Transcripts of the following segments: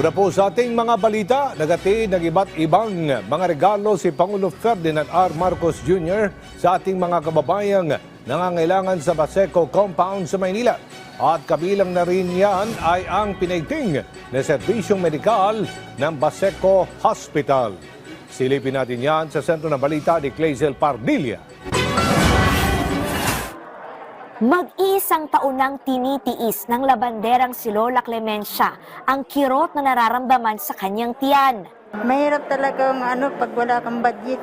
Una po sa ating mga balita, nagatid ng iba't ibang mga regalo si Pangulo Ferdinand R. Marcos Jr. sa ating mga kababayang nangangailangan sa Baseco Compound sa Maynila. At kabilang na rin yan ay ang pinaigting na serbisyong medikal ng Baseco Hospital. Silipin natin yan sa sentro ng balita ni Clazel Pardilla. Mag-iisang taon nang tinitiis ng labanderang si Lola Clemencia ang kirot na nararamdaman sa kanyang tiyan. Mahirap talagang pag wala kang budget.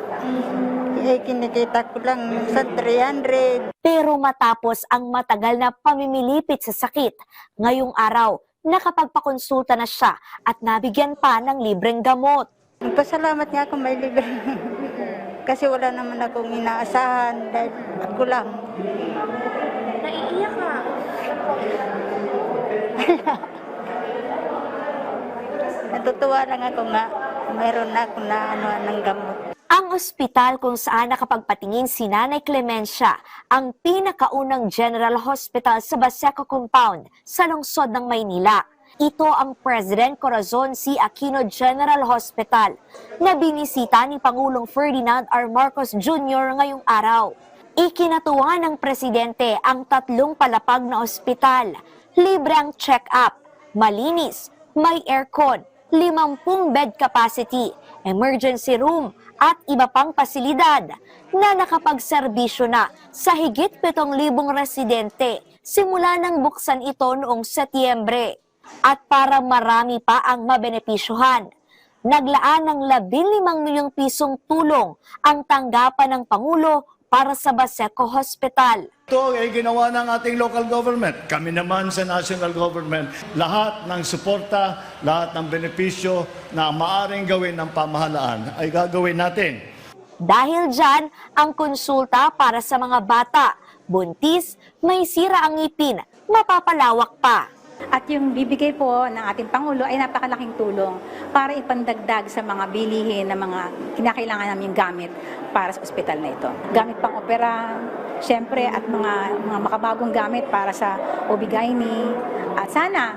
Kinikita ko lang sa 300. Pero matapos ang matagal na pamimilipit sa sakit, ngayong araw nakapagpakonsulta na siya at nabigyan pa ng libreng gamot. Pasalamat nga ako may libre. Kasi wala naman akong inaasahan dahil ako lang. Naiiyak ka? Natutuwa lang ako nga. Mayroon na ako na ng gamot. Ang ospital kung saan nakapagpatingin si Nanay Clemencia ang pinakaunang general hospital sa Baseco Compound sa lungsod ng Maynila. Ito ang President Corazon C. Aquino General Hospital na binisita ni Pangulong Ferdinand R. Marcos Jr. ngayong araw. Ikinatuwa ng Presidente ang 3 palapag na ospital, libre ang check-up, malinis, may aircon, 50 bed capacity, emergency room at iba pang pasilidad na nakapagserbisyo na sa higit 7,000 residente simula nang buksan ito noong Setyembre. At para marami pa ang mabenepisyuhan, naglaan ng 15 milyong pisong tulong ang tanggapan ng Pangulo para sa Baseco Hospital. Ito ay ginawa ng ating local government. Kami naman sa national government, lahat ng suporta, lahat ng benepisyo na maaring gawin ng pamahalaan ay gagawin natin. Dahil dyan, ang konsulta para sa mga bata, buntis, may sira ang ngipin, mapapalawak pa. At yung bibigay po ng ating Pangulo ay napakalaking tulong para ipandagdag sa mga bilihin na mga kinakailangan namin gamit para sa ospital na ito. Gamit pang opera, syempre, at mga makabagong gamit para sa OB-GYN. At sana,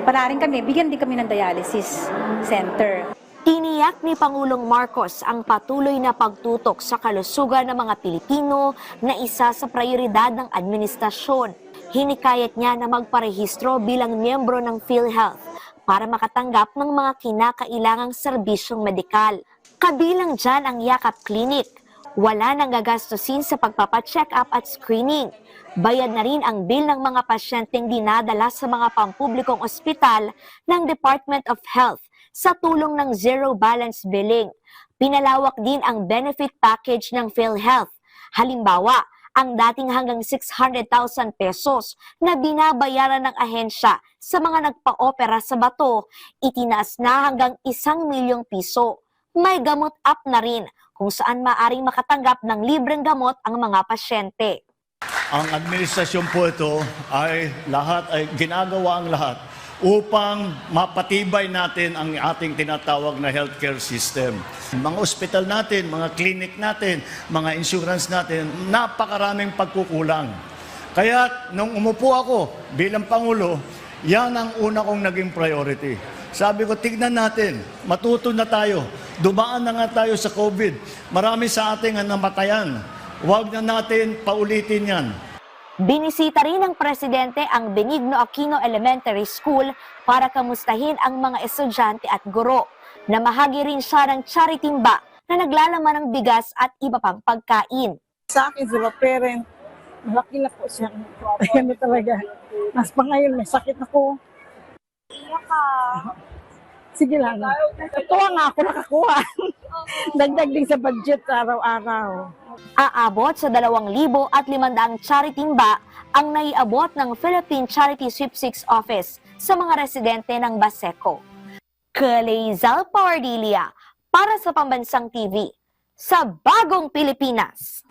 para rin kami, bigyan din kami ng dialysis center. Tiniyak ni Pangulong Marcos ang patuloy na pagtutok sa kalusugan ng mga Pilipino na isa sa prioridad ng administrasyon. Hinikayat niya na magparehistro bilang miyembro ng PhilHealth para makatanggap ng mga kinakailangang serbisyong medikal. Kabilang dyan ang Yakap Clinic. Wala nang gagastusin sa pagpapacheck up at screening. Bayad na rin ang bill ng mga pasyenteng dinadala sa mga pampublikong ospital ng Department of Health sa tulong ng zero balance billing. Pinalawak din ang benefit package ng PhilHealth. Halimbawa, ang dating hanggang 600,000 pesos na binabayaran ng ahensya sa mga nagpa-opera sa bato, itinaas na hanggang 1 milyong piso. May gamot up na rin kung saan maaring makatanggap ng libreng gamot ang mga pasyente. Ang administrasyon po ito ay ginagawa ang lahat upang mapatibay natin ang ating tinatawag na healthcare system. Mga ospital natin, mga clinic natin, mga insurance natin, napakaraming pagkukulang. Kaya nung umupo ako bilang Pangulo, yan ang una kong naging priority. Sabi ko, tignan natin, matuto na tayo, dumaan na nga tayo sa COVID. Marami sa ating namatayan. Huwag na natin paulitin yan. Binisita rin ng Presidente ang Benigno Aquino Elementary School para kamustahin ang mga estudyante at guro. Namahagi rin siya ng charity timba na naglalaman ng bigas at iba pang pagkain. Sa akin, sa parent, malaki na po siya. Ayan na talaga. Mas pa ngayon, may sakit ako. Iya ka. Sige lang. Tuwa nga ako nakakuha. Dagdag din sa budget araw-araw. Aabot sa 2,500 charity timba ang naiabot ng Philippine Charity Sweepstakes Office sa mga residente ng Baseco. Clazel Pardilla para sa Pambansang TV sa Bagong Pilipinas.